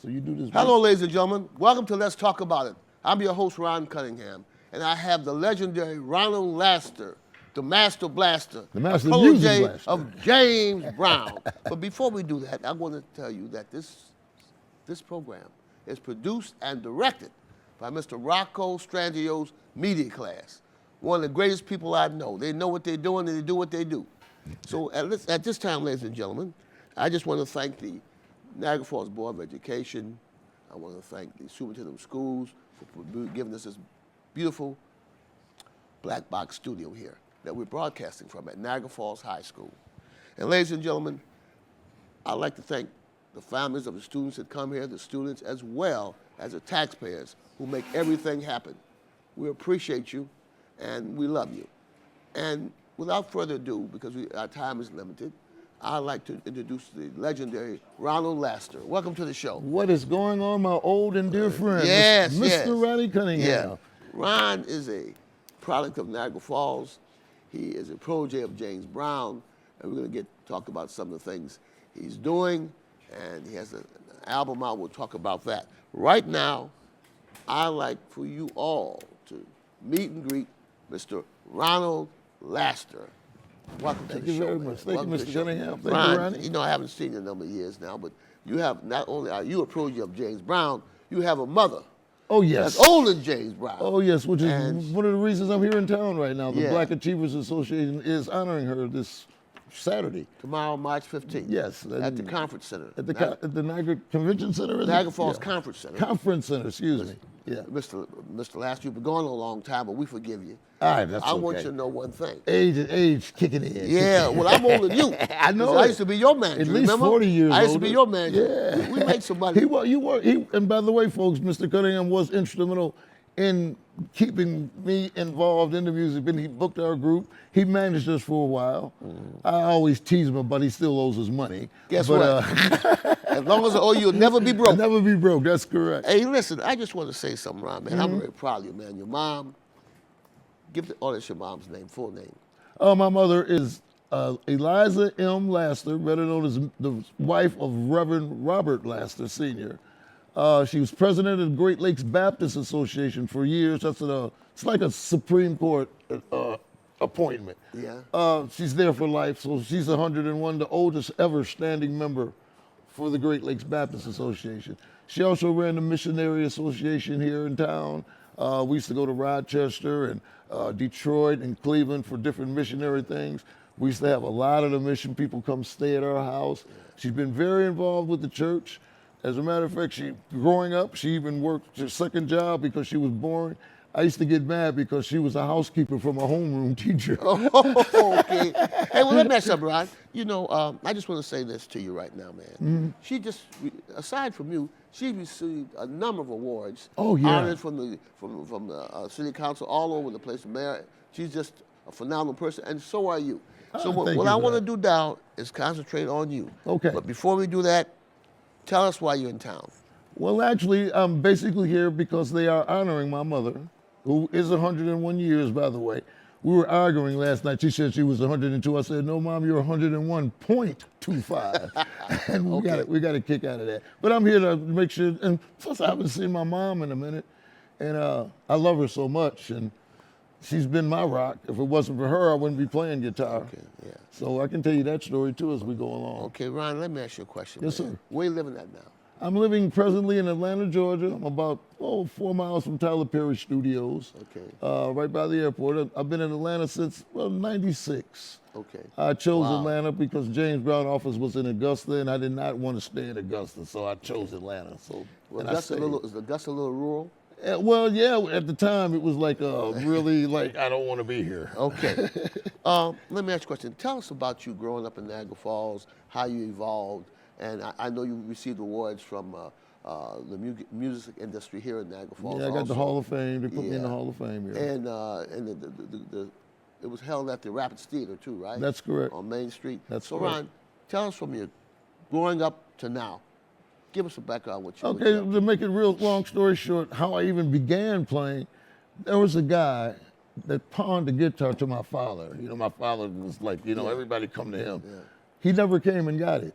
So you do this. Hello, ladies and gentlemen. Welcome to Let's Talk About It. I'm your host, Ron Cunningham, and I have the legendary Ronald Laster, the Master Blaster, The Master a Music protege Blaster. of James Brown. But before we do that, I want to tell you that this program is produced and directed by Mr. Rocco Strangio's media class, one of the greatest people I know. They know what they're doing and they do what they do. So at this time, ladies and gentlemen, I just want to thank the Niagara Falls Board of Education. I want to thank the Superintendent of Schools for giving us this beautiful black box studio here that we're broadcasting from at Niagara Falls High School. And ladies and gentlemen, I'd like to thank the families of the students that come here, the students as well as the taxpayers who make everything happen. We appreciate you and we love you. And without further ado, because our time is limited, I'd like to introduce the legendary Ronald Laster. Welcome to the show. What is going on, my old and dear friend, Yes, Mr. yes. Ronnie Cunningham? Yeah. Ron is a product of Niagara Falls. He is a protege of James Brown, and we're going to talk about some of the things he's doing, and he has an album out. We'll talk about that. Right now, I'd like for you all to meet and greet Mr. Ronald Laster. Welcome to the show. Thank you very much. Thank you, Mr. Cunningham. Thank Ron, you, Ronnie. you know, I haven't seen you in a number of years now, but you have not only are you a protege of James Brown, you have a mother. Oh, yes. That's older than James Brown. Oh, yes, which is And- one of the reasons I'm here in town right now. The Yeah. Black Achievers Association is honoring her this Saturday. Tomorrow, March 15th. Yes. At the conference center. At the Niagara Convention Center, is it? Niagara Falls Yeah. Conference Center. Conference Center, excuse me. Yeah. Mr. Laster, you've been gone a long time, but we forgive you. All right, that's I want okay. you to know one thing. Age kicking in. Yeah, well, I'm older than you. I know 'Cause I it. used to be your manager. At least remember? 40 years I used to be older. your manager. Yeah. We made some money. And by the way, folks, Mr. Cunningham was instrumental in keeping me involved in the music. And he booked our group. He managed us for a while. I always tease him, but he still owes us money. Guess but, what? As long as I owe you, you'll never be broke. I'll never be broke. That's correct. Hey, listen, I just want to say something, Ron, man. I'm very proud of you, man. Your mom, give the audience your mom's name, full name. My mother is Eliza M. Laster, better known as the wife of Reverend Robert Laster Sr. She was president of the Great Lakes Baptist Association for years. It's like a Supreme Court appointment. Yeah. She's there for life, so she's 101, the oldest ever standing member for the Great Lakes Baptist Association. She also ran the Missionary Association here in town. We used to go to Rochester and Detroit and Cleveland for different missionary things. We used to have a lot of the mission people come stay at our house. She's been very involved with the church. As a matter of fact, growing up, she even worked her second job because she was boring. I used to get mad because she was a housekeeper from a homeroom teacher. Oh, okay. Hey, well, let me ask you something, Ron. You know, I just want to say this to you right now, man. She just, aside from you, she received a number of awards. Oh, yeah. Honored from the city council all over the place. Mayor, she's just a phenomenal person, and so are you. So thank what you I for want to that. do now is concentrate on you. Okay. But before we do that, tell us why you're in town. Well, actually, I'm basically here because they are honoring my mother, who is 101 years, by the way. We were arguing last night. She said she was 102. I said, no, Mom, you're 101.25. And we got a kick out of that. But I'm here to make sure, and plus I haven't seen my mom in a minute, and I love her so much, and she's been my rock. If it wasn't for her, I wouldn't be playing guitar. Okay, yeah. So I can tell you that story, too, as we go along. Okay, Ron, let me ask you a question. Yes, man. sir. Where you living at now? I'm living presently in Atlanta, Georgia. I'm about 4 miles from Tyler Perry Studios. Okay. Right by the airport. I've been in Atlanta since, '96. Okay. I chose Wow. Atlanta because James Brown office was in Augusta, and I did not want to stay in Augusta, so I chose Atlanta. So, Well, and I Augusta stayed. is Augusta a little rural? Well, yeah, at the time it was like really like, I don't want to be here. Okay. Let me ask you a question. Tell us about you growing up in Niagara Falls, how you evolved, and I know you received awards from the music industry here in Niagara Falls. Yeah, I got also. the Hall of Fame. They put me in the Yeah. Hall of Fame here. And it was held at the Rapids Theater too, right? That's correct. On Main Street. That's so, correct. Ron, tell us from your growing up to now. Give us a background on what you. Okay, to make it real long story short, how I even began playing, there was a guy that pawned the guitar to my father. You know, my father was like, Yeah. everybody come to him. Yeah. He never came and got it.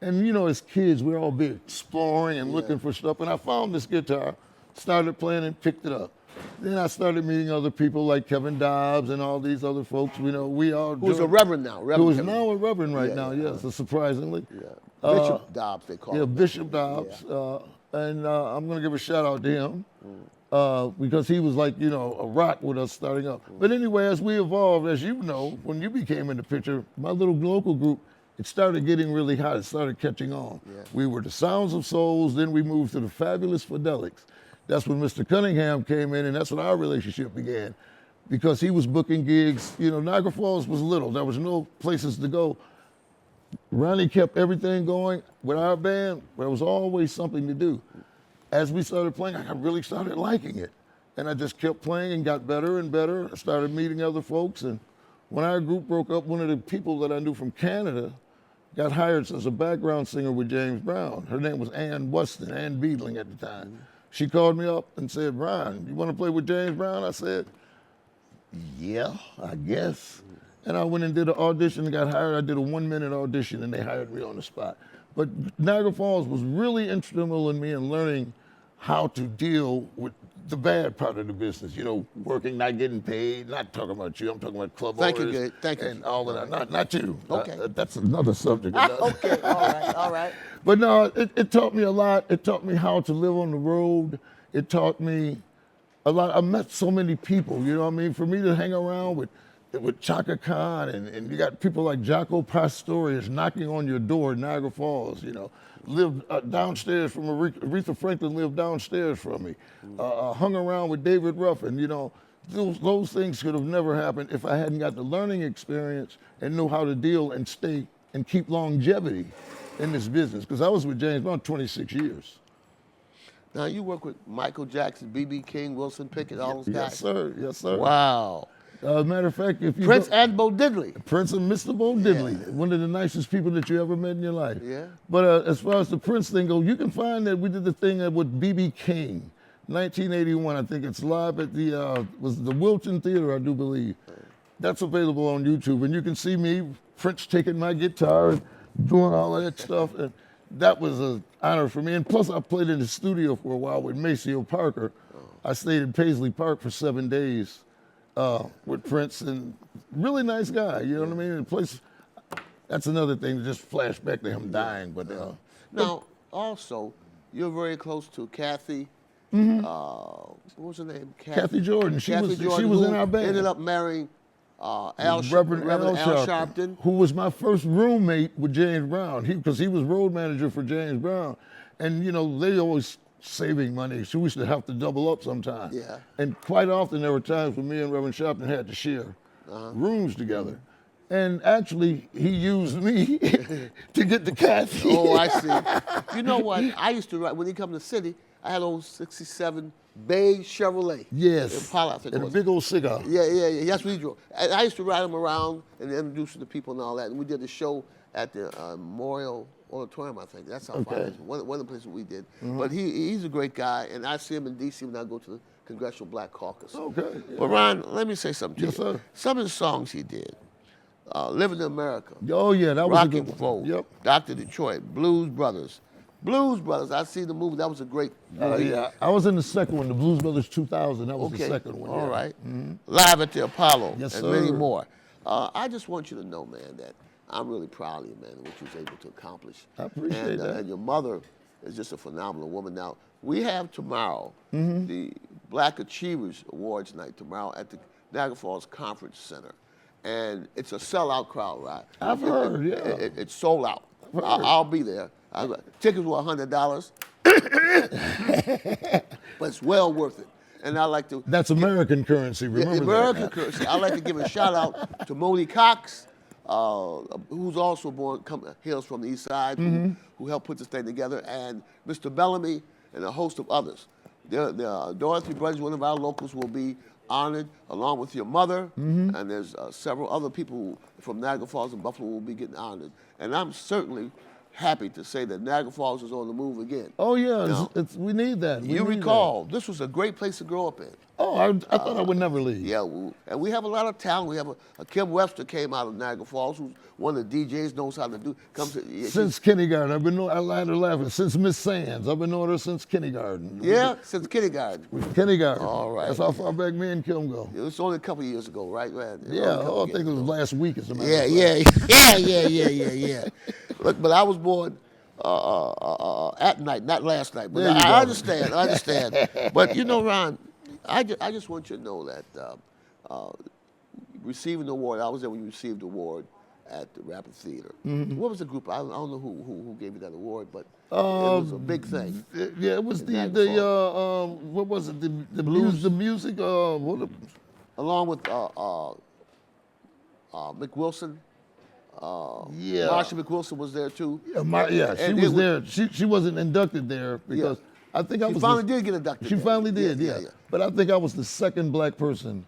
And you know, as kids, we're all be exploring and looking for stuff. And I found this guitar, started playing and picked it up. Then I started meeting other people like Kevin Dobbs and all these other folks. You know, we all Who's a reverend now? who Reverend is Kevin. now a reverend right Yeah, now, yes, surprisingly. Yeah. Bishop Dobbs, they call Yeah, him. Bishop Dobbs. And I'm going to give a shout out to him because he was like, you know, a rock with us starting up. But anyway, as we evolved, as you know, when you became in the picture, my little local group, it started getting really hot. It started catching on. Yeah. We were the Sounds of Souls. Then we moved to the Fabulous Fidelics. That's when Mr. Cunningham came in, and that's when our relationship began because he was booking gigs. You know, Niagara Falls was little. There was no places to go. Ronnie kept everything going with our band. There was always something to do. As we started playing, I really started liking it. And I just kept playing and got better and better. I started meeting other folks. And when our group broke up, one of the people that I knew from Canada got hired as a background singer with James Brown. Her name was Ann Weston, Ann Beadling at the time. She called me up and said, "Brian, you want to play with James Brown?" I said, "Yeah, I guess." And I went and did an audition and got hired. I did a 1-minute audition and they hired me on the spot. But Niagara Falls was really instrumental in me in learning how to deal with the bad part of the business. You know, working, not getting paid, not talking about you. I'm talking about club Thank you, owners Gabe. Thank you. and all of that. Not you. Okay. That's another subject. Okay, all right. But no, it taught me a lot. It taught me how to live on the road. It taught me a lot. I met so many people, you know what I mean? For me to hang around with Chaka Khan and you got people like Jaco Pastorius knocking on your door in Niagara Falls, you know, lived downstairs from Aretha Franklin lived downstairs from me, hung around with David Ruffin, you know, those things could have never happened if I hadn't got the learning experience and know how to deal and stay and keep longevity in this business. Because I was with James Brown 26 years. Now, you work with Michael Jackson, B.B. King, Wilson Pickett, all those guys? Yes, sir. Yes, sir. Wow. Matter of fact, if you Prince go, and Bo Diddley. Prince and Mr. Bo Diddley, one of the nicest people that you ever met in your life. Yeah. But as far as the Prince thing goes, you can find that we did the thing with B.B. King, 1981. I think it's live at the was the Wilton Theater, I do believe. That's available on YouTube, and you can see me, Prince, taking my guitar and doing all of that stuff. And that was an honor for me. And plus, I played in the studio for a while with Maceo Parker. I stayed in Paisley Park for 7 days. With Prince, and really nice guy, you know what I mean? And the place, that's another thing to just flash back to him dying. But Now, also, you're very close to Kathy. What was her name? Kathy Jordan, she Kathy was Jordan, in who our band. Ended up marrying Reverend Al Sharpton, who was my first roommate with James Brown, because he was road manager for James Brown, and you know they always saving money, so we used to have to double up sometimes. Yeah. And quite often there were times when me and Reverend Sharpton had to share rooms together. And actually, he used me to get the Kathy. Oh, I see. You know what? I used to ride, when he come to the city, I had old 67 beige Chevrolet. Yes. Impala, I think it And a was. big old cigar. Yeah. That's what he drove. And I used to ride him around and introduce him to people and all that. And we did a show at the Memorial Auditorium, I think. That's how far it is. One of the places we did. But he's a great guy, and I see him in D.C. when I go to the Congressional Black Caucus. Okay. Yeah. But Ron, let me say something to Yes, you. sir. Some of the songs he did, Living in America, Oh, yeah, that was a Rocking good Folk, one. Yep. Dr. Detroit, Blues Brothers. Blues Brothers, I see the movie. That was a great movie. Yeah, I was in the second one, the Blues Brothers 2000. That was the second one. All yeah. right. Live at the Apollo Yes, and many sir. more. I just want you to know, man, that I'm really proud of you, man, what you was able to accomplish. I appreciate that. And your mother is just a phenomenal woman. Now, we have tomorrow the Black Achievers Awards night tomorrow at the Niagara Falls Conference Center. And it's a sellout crowd, right? I've heard, yeah. It's sold out. I'll be there. Tickets were $100, but it's well worth it. And I like to. That's American currency, remember American that. currency. I like to give a shout out to Moni Cox, who's also hails from the East Side, who helped put this thing together, and Mr. Bellamy and a host of others. Dorothy Brothers, one of our locals, will be honored along with your mother, and there's several other people from Niagara Falls and Buffalo will be getting honored. And I'm certainly happy to say that Niagara Falls is on the move again. Oh yeah, Now, we need that. We you need recall, this was a great place to grow up in. that. Oh, I thought I would never leave. Yeah, and we have a lot of talent. We have a Kim Webster came out of Niagara Falls, who's one of the DJs, knows how to do. Since kindergarten, I've been. I had her laughing. Since Miss Sands, I've been knowing her since kindergarten. Yeah, since kindergarten. Kindergarten. All right. That's how far back me and Kim go. It was only a couple of years ago, right, man? Yeah, I think it was last week. As a matter Yeah, of fact. yeah. Look, but I was born at night, not last night. But There you I go. understand. But you know, Ron, I just want you to know that receiving the award, I was there when you received the award at the Rapid Theater. Mm-hmm. What was the group? I don't know who gave you that award, but it was a big thing. Yeah, it was what was it? The blues, the music. What? Along with Mick Wilson. Yeah. Marsha McWilson was there too. Yeah, she And was there. She wasn't inducted there because I think I was. She finally did get inducted. She there. finally did, Yeah. But I think I was the second black person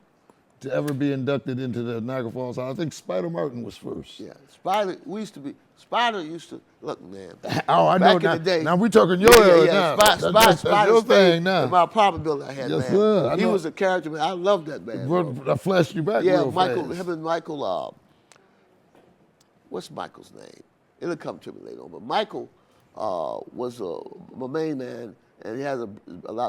to ever be inducted into the Niagara Falls. I think Spider Martin was first. Yeah, Spider used to look, man. Oh, I know. Back in Now, the day, now we're talking your era now. That's Spider your stayed thing now. in my apartment building I had, Yes, man. sir. I He know. was a character, man. I loved that man. Bro. I flashed you back. Yeah, real Michael. fast. Him and Michael. What's Michael's name? It'll come to me later on. But Michael was my main man, and he has a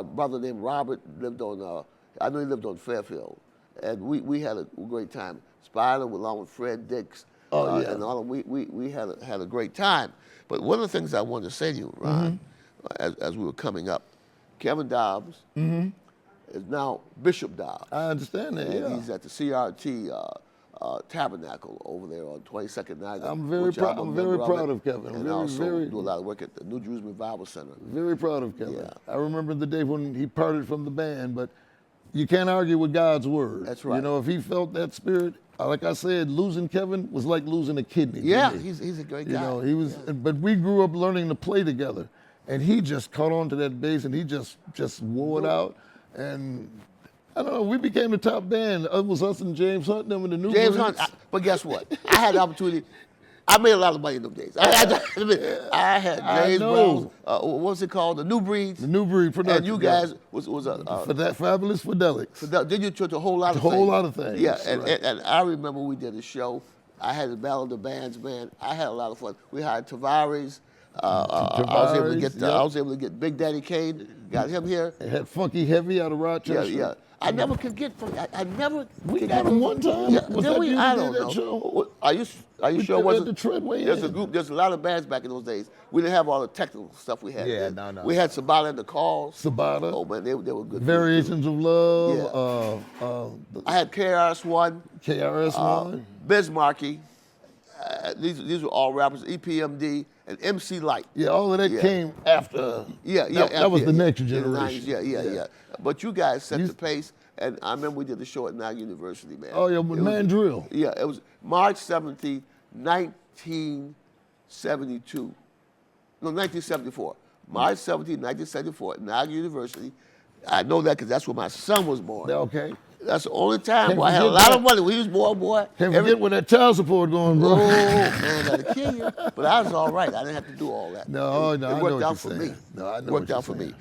brother named Robert. Lived on. I know he lived on Fairfield, and we had a great time. Spider, along with Fred Dix, and all of we had a great time. But one of the things I wanted to say to you, Ron, as we were coming up, Kevin Dobbs is now Bishop Dobbs. I understand that. And Yeah. he's at the CRT Tabernacle over there on 22nd Niagara. I'm very which proud. I'm very proud it, of Kevin. And Very, also very, do a lot of work at the New Jerusalem Revival Center. very proud of Kevin. Yeah. I remember the day when he parted from the band, but you can't argue with God's word. That's right. You know, if he felt that spirit, like I said, losing Kevin was like losing a kidney. to Yeah, me. he's a great You guy. know, he was, but we grew up learning to play together, and he just caught on to that bass, and he just wore it out, and I don't know. We became the top band. It was us and James Hunt, them and the New James Breeds. Hunt, but guess what? I had the opportunity. I made a lot of money in those days. I had James know. Brown's, what's it called? The New Breeds. The New Breed production. And you guys was a for that Fabulous Fidelics. did you to a whole lot of A things. whole lot of things. Yeah, and, right. and I remember we did a show. I had the Battle of the Bands, man. I had a lot of fun. We hired Tavares. I was able to get Big Daddy Kane. Got him here. It had Funky Heavy out of Rochester. Yeah. I never could get. I never. We could got get him one time. Yeah, Was did that we? you I that don't did that know. show? Are you We sure? did It wasn't the Treadway There's a Inn. group. There's a lot of bands back in those days. We didn't have all the technical stuff we had. Yeah, then. no. We had Sabata and the Calls. Sabata. Oh man, they were good. Variations of Love. I had KRS-One. KRS-One. Bismarcky. These were all rappers. EPMD and MC Light. Yeah, all of that came after. That was the next In the generation. 90s, yeah. But you guys set the pace, and I remember we did the show at Niagara University, man. Oh, yeah, with Mandrill. Yeah, it was March 17, 1972. No, 1974. March 17, 1974 at Niagara University. I know that because that's where my son was born. Okay. That's the only time Can't where I had a forget lot that. of money. When he was born, boy. Can't forget where that child support going, bro. Oh, man, that'll kill you. But I was all right. I didn't have to do all that. No, it I know worked what out you're for saying. me. No, I know worked what out for you're me.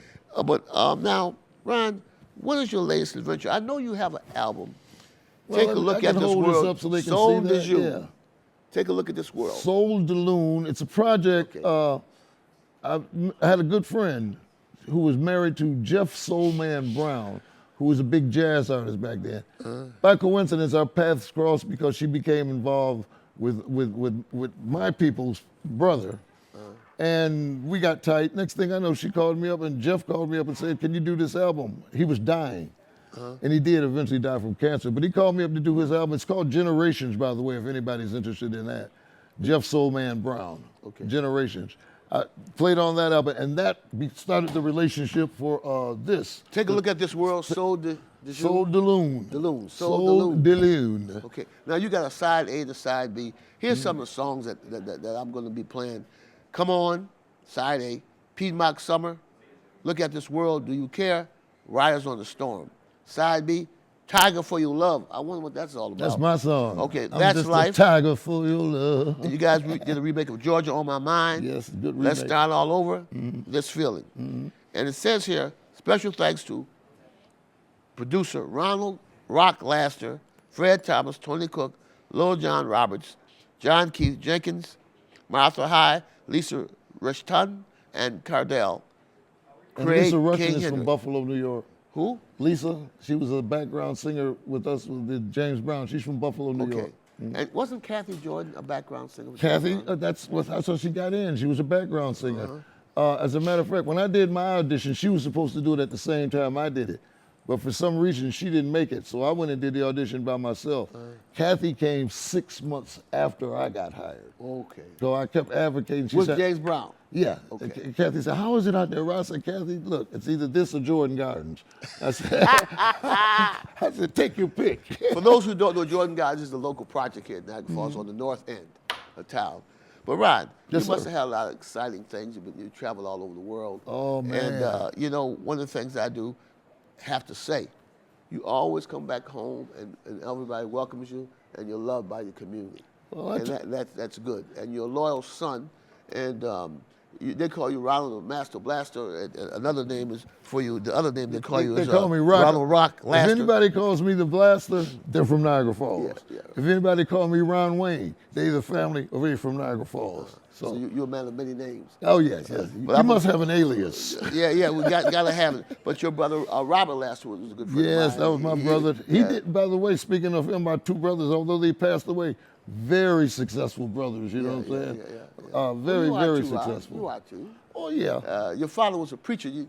But now, Ron, what is your latest adventure? I know you have an album. Well, Take a I look can at this hold this world. up so they can Soul see de that, Joux. yeah. Take a look at this world. Soul de Loon. It's a project. Okay. I had a good friend who was married to Jeff Soulman Brown, who was a big jazz artist back then. By coincidence, our paths crossed because she became involved with my people's brother. And we got tight. Next thing I know, she called me up, and Jeff called me up and said, "Can you do this album?" He was dying. And he did eventually die from cancer. But he called me up to do his album. It's called Generations, by the way, if anybody's interested in that. Jeff Soulman Brown. Okay. Generations. I played on that album, and that started the relationship for this. Take a look at this world. Soul de Joux. Soul de Loon. De Loon. Soul Soul de Loon. Okay. Now you got a side A to side B. Here's some of the songs that I'm going to be playing. Come On, side A. Piedmont Summer. Look at This World. Do You Care? Riders on the Storm. Side B. Tiger for Your Love. I wonder what that's all about. That's my song. Okay, I'm That's just Life. a tiger for your love. And you guys did a remake of Georgia on My Mind. Yes, good remake. Let's Start All Over. This Feeling. And it says here, special thanks to producer Ronald Rock Laster, Fred Thomas, Tony Cook, Lil John Roberts, John Keith Jenkins, Martha High, Lisa Rushton, and Cardell. And Craig Lisa Rushton King is from Hendrick. Buffalo, New York. Who? Lisa, she was a background singer with us with James Brown. She's from Buffalo, New Okay. York. And wasn't Kathy Jordan a background singer? with Kathy, James Brown? that's how she got in. She was a background singer. As a matter of fact, when I did my audition, she was supposed to do it at the same time I did it. But for some reason, she didn't make it. So I went and did the audition by myself. Kathy came 6 months after I got hired. Okay. So I kept advocating. She With said, James Brown. yeah. Okay. Kathy said, how is it out there? I said, Kathy, look, it's either this or Jordan Gardens. I said, I said, take your pick. For those who don't know, Jordan Gardens is the local project here in Niagara Falls on the north end of town. But Ron, Yes, you must sir. have had a lot of exciting things. You travel all over the world. Oh, man. And you know, one of the things I do have to say, you always come back home and everybody welcomes you and you're loved by your community. Well, and that's good. And you're a loyal son. And they call you Ronald the Master Blaster. And another name is for you. The other name they call you They is call me Rock. Ronald Rock Laster. If anybody calls me the Blaster, they're from Niagara Falls. Yeah. If anybody calls me Ron Wayne, they either family or they're from Niagara Falls. So you're a man of many names. Oh, yes. You must have an alias. Yeah, we gotta have it. But your brother Robert Laster was a good friend. Yes, of that was mine. my brother. He yeah. did, by the way, speaking of him, my two brothers, although they passed away, very successful brothers, you know what I'm saying? Very, Well, you are very too, Rob. successful. You are too. Oh, yeah. Your father was a preacher. You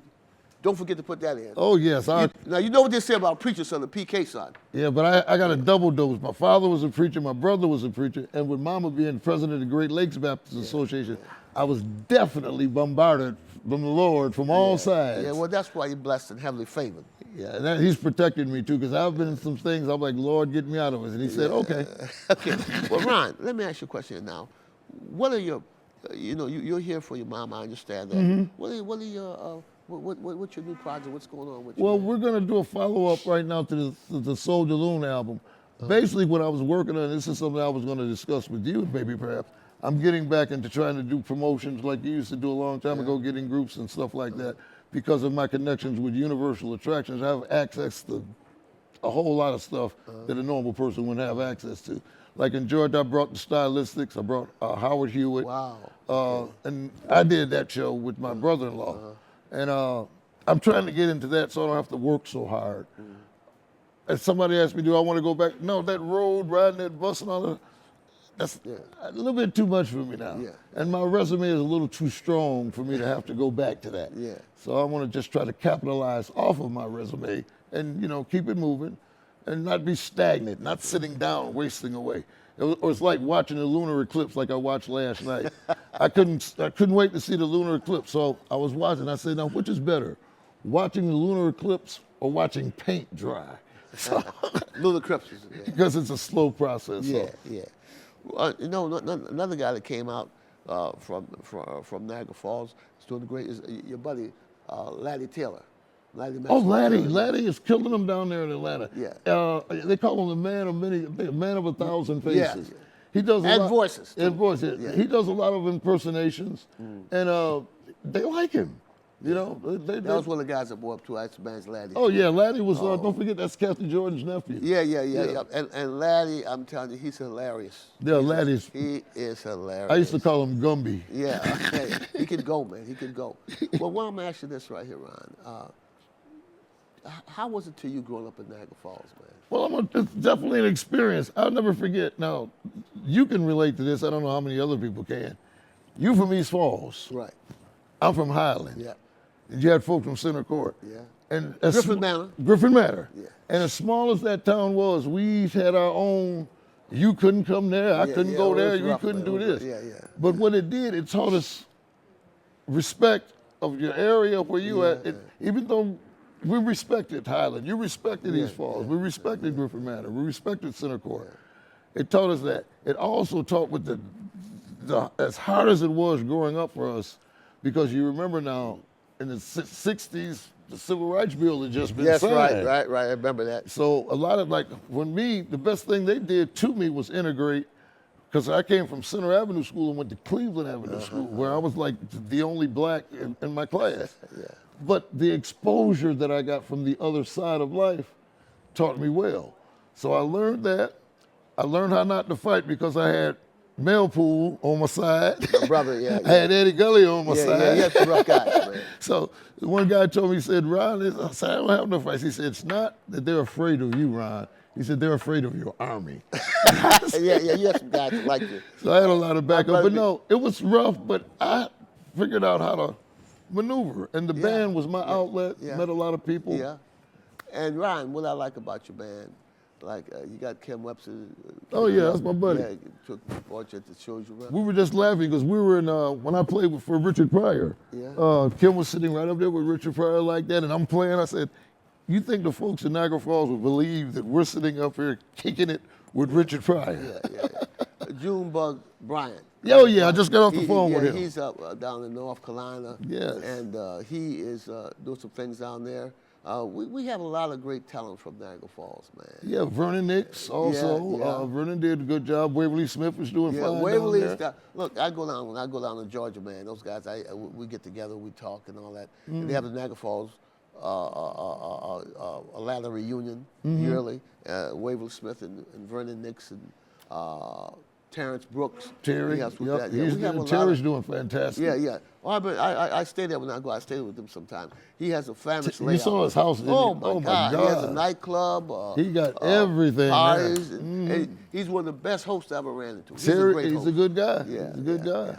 don't forget to put that in. Oh, yes. Now you know what they say about preacher son, the PK son. Yeah, but I got a double dose. My father was a preacher, my brother was a preacher, and with Mama being president of the Great Lakes Baptist Association, I was definitely bombarded from the Lord from all sides. Yeah, well that's why you're blessed and heavily favored. Yeah, and that, he's protected me too, because I've been in some things, I'm like, Lord, get me out of it. And he said, okay. Okay. Well, Ron, let me ask you a question now. What are your, you're here for your mom, I understand that. Mm-hmm. What are your, what's your new project? What's going on with you? Well, we're going to do a follow-up right now to the Soul Loon album. Basically, what I was working on, this is something I was going to discuss with you, maybe perhaps. I'm getting back into trying to do promotions like you used to do a long time ago, getting groups and stuff like that. Because of my connections with Universal Attractions, I have access to a whole lot of stuff that a normal person wouldn't have access to. Like in Georgia, I brought the Stylistics, I brought Howard Hewitt. Wow. And I did that show with my brother-in-law. And I'm trying to get into that so I don't have to work so hard. And somebody asked me, do I want to go back? No, that road, riding that bus and all that, that's a little bit too much for me now. Yeah. And my resume is a little too strong for me to have to go back to that. Yeah. So I want to just try to capitalize off of my resume and, keep it moving and not be stagnant, not sitting down, wasting away. It's like watching the lunar eclipse like I watched last night. I couldn't wait to see the lunar eclipse. So I was watching. I said, now, which is better, watching the lunar eclipse or watching paint dry? So, Lunar Eclipses. Yeah. because it's a slow process. Yeah, So. yeah. Another guy that came out from Niagara Falls is doing great is your buddy Laddie Taylor. Oh, Laddie is killing them down there in Atlanta. Yeah. They call him the man of a thousand faces. Yeah. He does And voices, too. And voices. Yeah. He does a lot of impersonations, and they like him. That That was one of the guys that brought up to us, man's Laddie. Oh yeah, Laddie was. Don't forget that's Kathy Jordan's nephew. Yeah. And Laddie, I'm telling you, he's hilarious. Yeah, Laddie's. He is hilarious. I used to call him Gumby. Yeah, okay. He could go, man. He could go. Well, why I'm asking this right here, Ron. How was it to you growing up in Niagara Falls, man? Well, it's definitely an experience. I'll never forget. Now, you can relate to this. I don't know how many other people can. You from East Falls. Right. I'm from Highland. Yeah. And you had folks from Center Court. Yeah. And Griffin Manor. Griffin Manor. Yeah. And as small as that town was, we had our own. You couldn't come there. I couldn't go it there. was You rough, couldn't man. do this. Yeah. But what it did, it taught us respect of your area where you at. Even though we respected Highland, you respected East Falls. We respected Griffin Manor. We respected Center Court. It taught us that. It also taught with the as hard as it was growing up for us, because you remember now, in the 60s, the Civil Rights Bill had just been Yes, signed. right. I remember that. So a lot of the best thing they did to me was integrate, because I came from Center Avenue School and went to Cleveland Avenue School, where I was like the only black in my class. Yeah. But the exposure that I got from the other side of life taught me well. So I learned that. I learned how not to fight because I had Mel Pool on my side. My brother, yeah. I had Eddie Gully on my side. Yeah, he had some rough guys, man. So one guy told me, he said, Ron, I said, I don't have no fights. He said, it's not that they're afraid of you, Ron. He said, they're afraid of your army. Yeah, you had some guys that liked you. So I had a lot of backup. brother But no, it was rough, but I figured out how to maneuver. And the band was my outlet. Yeah. Met a lot of people. Yeah. And Ryan, what I like about your band, like you got Kim Webster. Oh, yeah, that's my buddy. Yeah, brought you at the shows you run. We were just laughing because we were in, when I played for Richard Pryor, Kim was sitting right up there with Richard Pryor like that, and I'm playing. I said, you think the folks in Niagara Falls would believe that we're sitting up here kicking it with Richard Pryor? Yeah. Junebug Bryant. Oh, yeah, I just got off the phone with him. He's up down in North Carolina. Yes. And he is doing some things down there. We have a lot of great talent from Niagara Falls, man. Yeah, Vernon Nix also. Yeah. Vernon did a good job. Waverly Smith was doing fine Waverly's down there. look, when I go down to Georgia, man, those guys, we get together, we talk and all that. And they have the Niagara Falls a ladder reunion yearly. Waverly Smith and Vernon Nix and Terrence Brooks. Terry, he helps with that. Yeah, Terry's doing fantastic. Yeah. Well, I stay there when I go. I stay with him sometimes. He has a famous layout. You saw his house, didn't Oh, you? my God. He has a nightclub. He got everything. Parties. And he's one of the best hosts I ever ran into. He's Terry, a great he's host. a good guy. Yeah, He's a good guy.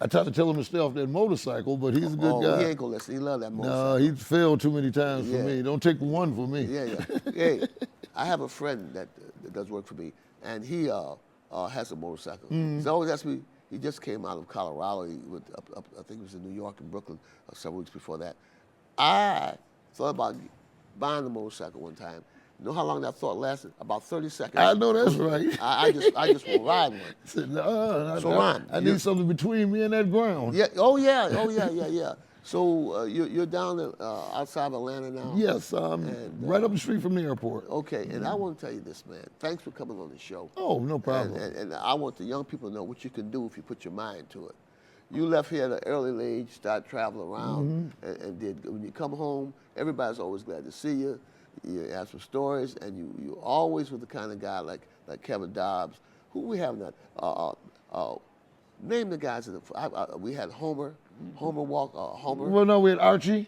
I tried to tell him to stay off that motorcycle, but he's a good guy. He ain't gonna listen. He love that motorcycle. No, he's failed too many times for me. Don't take one for me. Yeah. Hey, I have a friend that does work for me, and he has a motorcycle. He's always asked me. He just came out of Colorado. He went up, I think it was in New York and Brooklyn several weeks before that. I thought about buying a motorcycle one time. You know how long that thought lasted? About 30 seconds. I know that's right. I just will ride one. I said, no, So Ron, I need something between me and that ground. Yeah. Oh yeah. So you're down outside of Atlanta now? Yes, right up the street from the airport. Okay, and I want to tell you this, man. Thanks for coming on the show. Oh, no problem. And I want the young people to know what you can do if you put your mind to it. You left here at an early age, start traveling around, and did. When you come home, everybody's always glad to see you. You ask for stories, and you always with the kind of guy like Kevin Dobbs. Who we have now? Name the guys in the. We had Homer Walker. Homer. Well, no, we had Archie.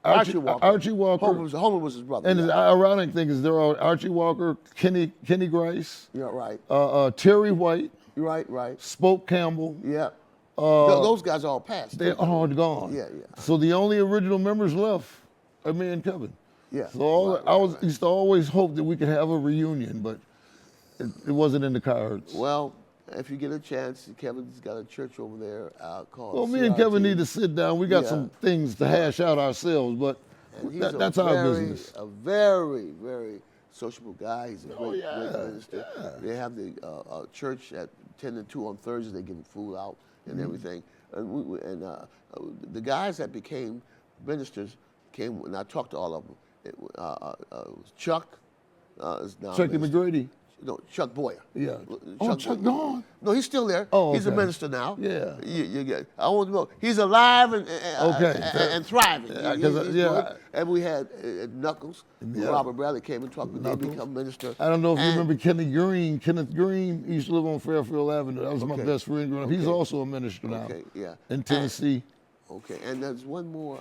Archie Walker. Archie Walker. Homer was his brother. And the ironic thing is they're all Archie Walker, Kenny Grice. Yeah, right. Terry White. Right. Spoke Campbell. Yeah. Those guys all passed. They're all gone. Yeah. So the only original members left are me and Kevin. Yeah. So I used to always hope that we could have a reunion, but it wasn't in the cards. Well, if you get a chance, Kevin's got a church over there called. Well, me and Kevin need to sit down. We got some things to hash out ourselves, but that's our business. A very, very sociable guy. He's a great minister. Yeah. They have the church at 10 to 2 on Thursdays. They give food out and everything. And the guys that became ministers came, and I talked to all of them. It was Chuck. Is now Chucky McGrady. No, Chuck Boyer. Yeah. Chuck Boyer. gone? No, he's still there. Oh, He's a okay. minister now. Yeah. You get. I want to know. He's alive and thriving. And we had Knuckles. Robert Bradley came and talked. They become minister. I don't know if you remember Kenneth Green. He used to live on Fairfield Avenue. That was my best friend growing up. He's also a minister now. Okay, yeah. In Tennessee. And there's one more.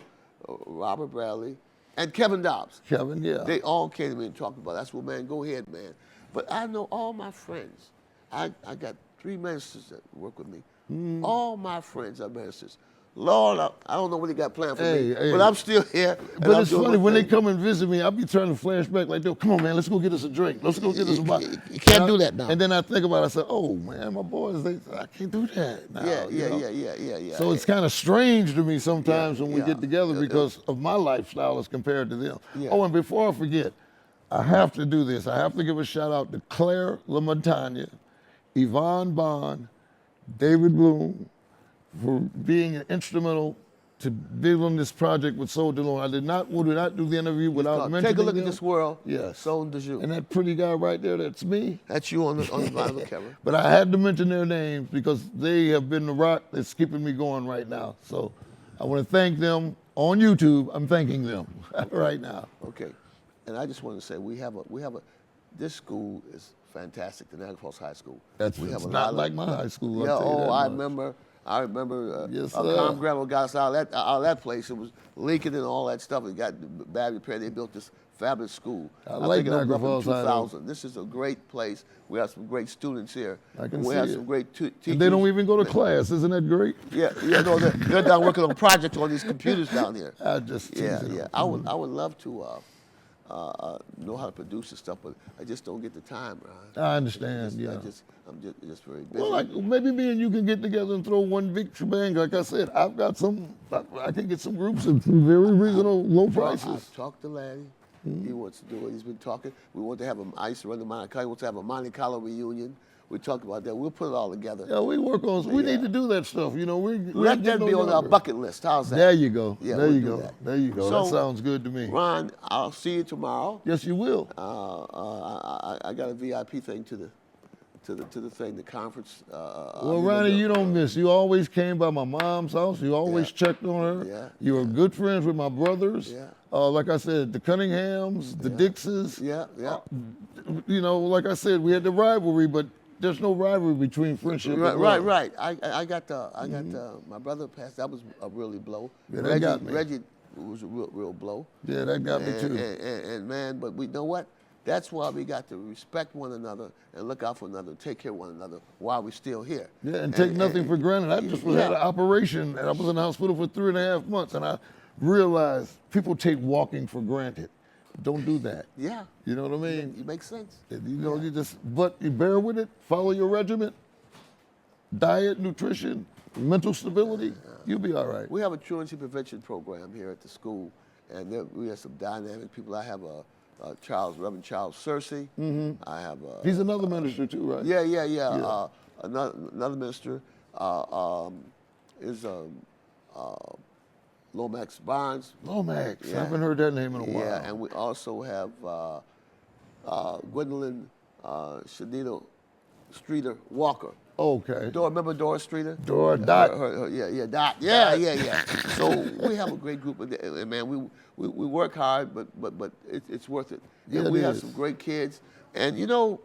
Robert Bradley and Kevin Dobbs. Kevin, yeah. They all came to me and talked about it. That's what, man, go ahead, man. But I know all my friends. I got 3 ministers that work with me. All my friends are ministers. Lord, I don't know what he got planned for me, but I'm still here. But it's funny, when they come and visit me, I'll be trying to flash back like, come on, man, let's go get us a drink. Let's go get us a bottle. You can't do that now. And then I think about it, I say, oh, man, my boys, I can't do that now. Yeah. So it's kind of strange to me sometimes when we get together because of my lifestyle as compared to them. Yeah. Oh, and before I forget, I have to do this. I have to give a shout out to Claire LaMontagne, Yvonne Bond, David Bloom, for being instrumental to build on this project with Soul DeLone. I would not do the interview without mentioning Take a look them. at this world. Yes. Soul DeJoux. And that pretty guy right there, that's me. That's you on the bottom of the camera. But I had to mention their names because they have been the rock that's keeping me going right now. So I want to thank them on YouTube. I'm thanking them right now. Okay. And I just want to say we have a this school is fantastic, the Niagara Falls High School. It's not like my high school. Yeah, I remember Yes, Tom Greville got us out of that place. It was leaking and all that stuff. It got bad repair. They built this fabulous school. I like think it opened Niagara up in Falls High. 2000. This is a great place. We have some great students here. I can we see have it. some great teachers. And they don't even go to class. Isn't that great? Yeah, no, they're down working on projects on these computers down here. I just tease it. Yeah. I would love to know how to produce this stuff, but I just don't get the time, Ron. I understand. I'm just very busy. Well, like maybe me and you can get together and throw one big shebang. Like I said, I've got some. I can get some groups at some very reasonable, low prices. I've talked to Laddie. He wants to do it. He's been talking. We want to have I used to run the Monte Carlo. He wants to have a Monte Carlo reunion. We talked about that. We'll put it all together. Yeah, we work on. We need to do that stuff. You know, let that be on our bucket list. How's that? There you go. Yeah, there we'll you do go. that. There you go. So, that sounds good to me. Ron, I'll see you tomorrow. Yes, you will. I got a VIP thing to the thing, the conference. Well, Ronnie, you don't miss. You always came by my mom's house. You always checked on her. Yeah. You were good friends with my brothers. Yeah. Like I said, the Cunninghams, the Dixes. Yeah. You know, like I said, we had the rivalry, but there's no rivalry between friendship and love. Right. I got my brother passed. That was a really blow. Yeah, that got me. Reggie was a real blow. Yeah, that got me too. And man, but we know what? That's why we got to respect one another and look out for one another, take care of one another while we're still here. Yeah, and take nothing for granted. I just had an operation, and I was in the hospital for 3.5 months, and I realized people take walking for granted. Don't do that. Yeah. You know what I mean? It makes sense. You know, but you bear with it, follow your regimen, diet, nutrition, mental stability, you'll be all right. We have a truancy prevention program here at the school, and we have some dynamic people. I have Reverend Charles Searcy. I have He's another minister too, right? Yeah. Another minister is Lomax Barnes. Lomax. I haven't heard that name in a while. Yeah, and we also have Gwendolyn Shanita Streeter Walker. Okay. Remember Dora Streeter? Dora Dot. Dot. Yeah. So we have a great group, and man, we work hard, but it's worth it. Yeah, and we it have is. some great kids, and you know,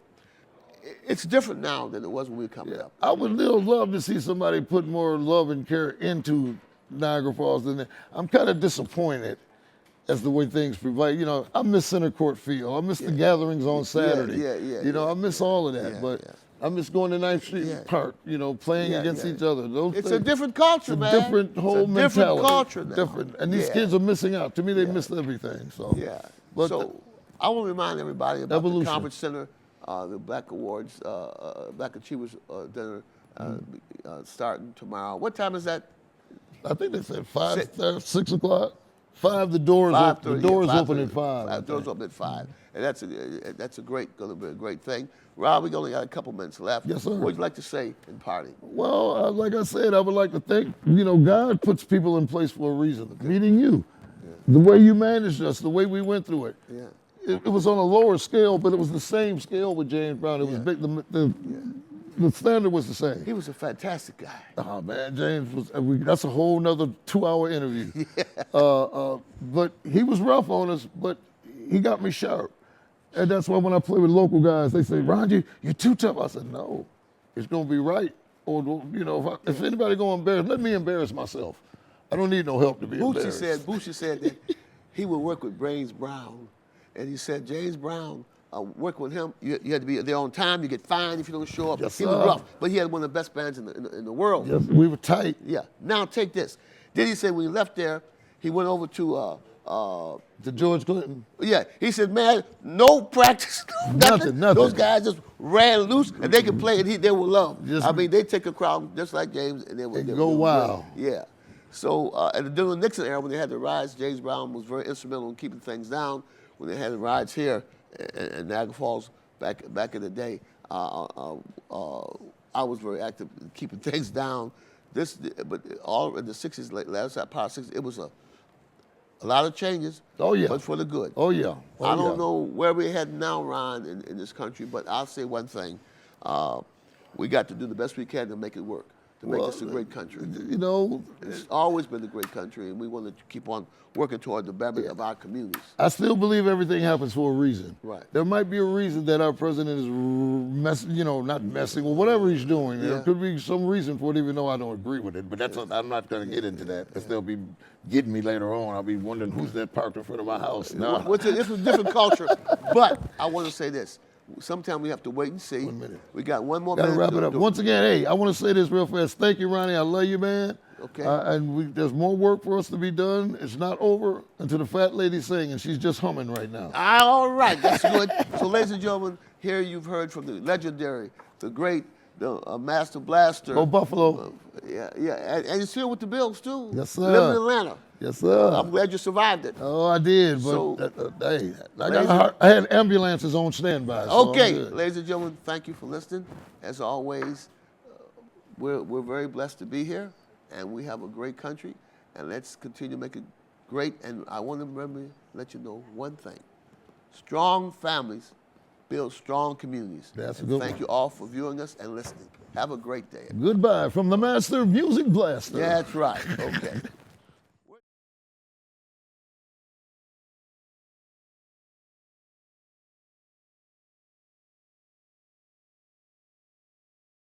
it's different now than it was when we were coming up. I would love to see somebody put more love and care into Niagara Falls than that. I'm kind of disappointed as the way things provide. You know, I miss Center Court Field. I miss the gatherings on Saturday. You know, I miss all of that, but I miss going to 9th Street Park, you know, playing against each other. It's a different culture, man. Different whole mentality. Different culture now. Different. And these kids are missing out. To me, they missed everything. So But so I want to remind everybody about Evolution. the Conference Center, the Black Awards, Black Achievers Dinner starting tomorrow. What time is that? I think they said 6 o'clock. 5. The doors open. The doors open at 5. Doors open at 5, and that's going to be a great thing. Rob, we only got a couple minutes left. Yes, sir. What would you like to say in parting? Well, like I said, I would like to thank, you know, God puts people in place for a reason. Meeting you, the way you managed us, the way we went through it. Yeah. It was on a lower scale, but it was the same scale with James Brown. It was big. The standard was the same. He was a fantastic guy. Oh man, James was. That's a whole nother 2-hour interview. But he was rough on us, but he got me sharp. And that's why when I play with local guys, they say, "Ron, you're too tough." I said, "No, it's gonna be right." Or you know, if anybody gonna embarrass, let me embarrass myself. I don't need no help to be embarrassed. Bucci said that he would work with James Brown, and he said James Brown. Work with him, you had to be there on time. You get fined if you don't show up. Yes, he was sir. rough, but he had one of the best bands in the world. Yes, we were tight. Yeah. Now take this. Then he said when he left there, he went over to To George Clinton. Yeah, he said, man, no practice, nothing. Nothing. Those guys just ran loose and they could play and they were loved. Just- I mean, they take a crowd just like James and they would go wild. Yeah. So during the Nixon era, when they had the riots, James Brown was very instrumental in keeping things down. When they had the riots here in Niagara Falls back in the day, I was very active in keeping things down. but all in the 60s, last part of the 60s, it was a lot of changes. Oh, yeah. But for the good. Oh, yeah. Oh, I don't yeah. know where we're heading now, Ron, in this country, but I'll say one thing. We got to do the best we can to make it work, to make this a great country. You know, It's always been a great country, and we want to keep on working toward the betterment of our communities. I still believe everything happens for a reason. Right. There might be a reason that our president is messing, not messing, or whatever he's doing. There Yeah. could be some reason for it, even though I don't agree with it. But I'm not going to get into that, because they'll be getting me later on. I'll be wondering who's that parked in front of my house now. It's a different culture, but I want to say this. Sometimes we have to wait and see. 1 minute. We got one more Got to minute. wrap it up. Once again, hey, I want to say this real fast. Thank you, Ronnie. I love you, man. Okay. And there's more work for us to be done. It's not over until the fat lady's singing. She's just humming right now. All right, that's good. So, ladies and gentlemen, here you've heard from the legendary, the great, the Master Blaster. Go Buffalo. Yeah, and you're still with the Bills, too. Yes, sir. Living in Atlanta. Yes, sir. I'm glad you survived it. Oh, I did, but So, hey, I had ambulances on standby. So Okay, I'm good. ladies and gentlemen, thank you for listening. As always, we're very blessed to be here, and we have a great country, and let's continue to make it great. And I want to let you know one thing. Strong families build strong communities. That's a And good thank one. you all for viewing us and listening. Have a great day. Goodbye from the Master Music Blaster. That's right. Okay.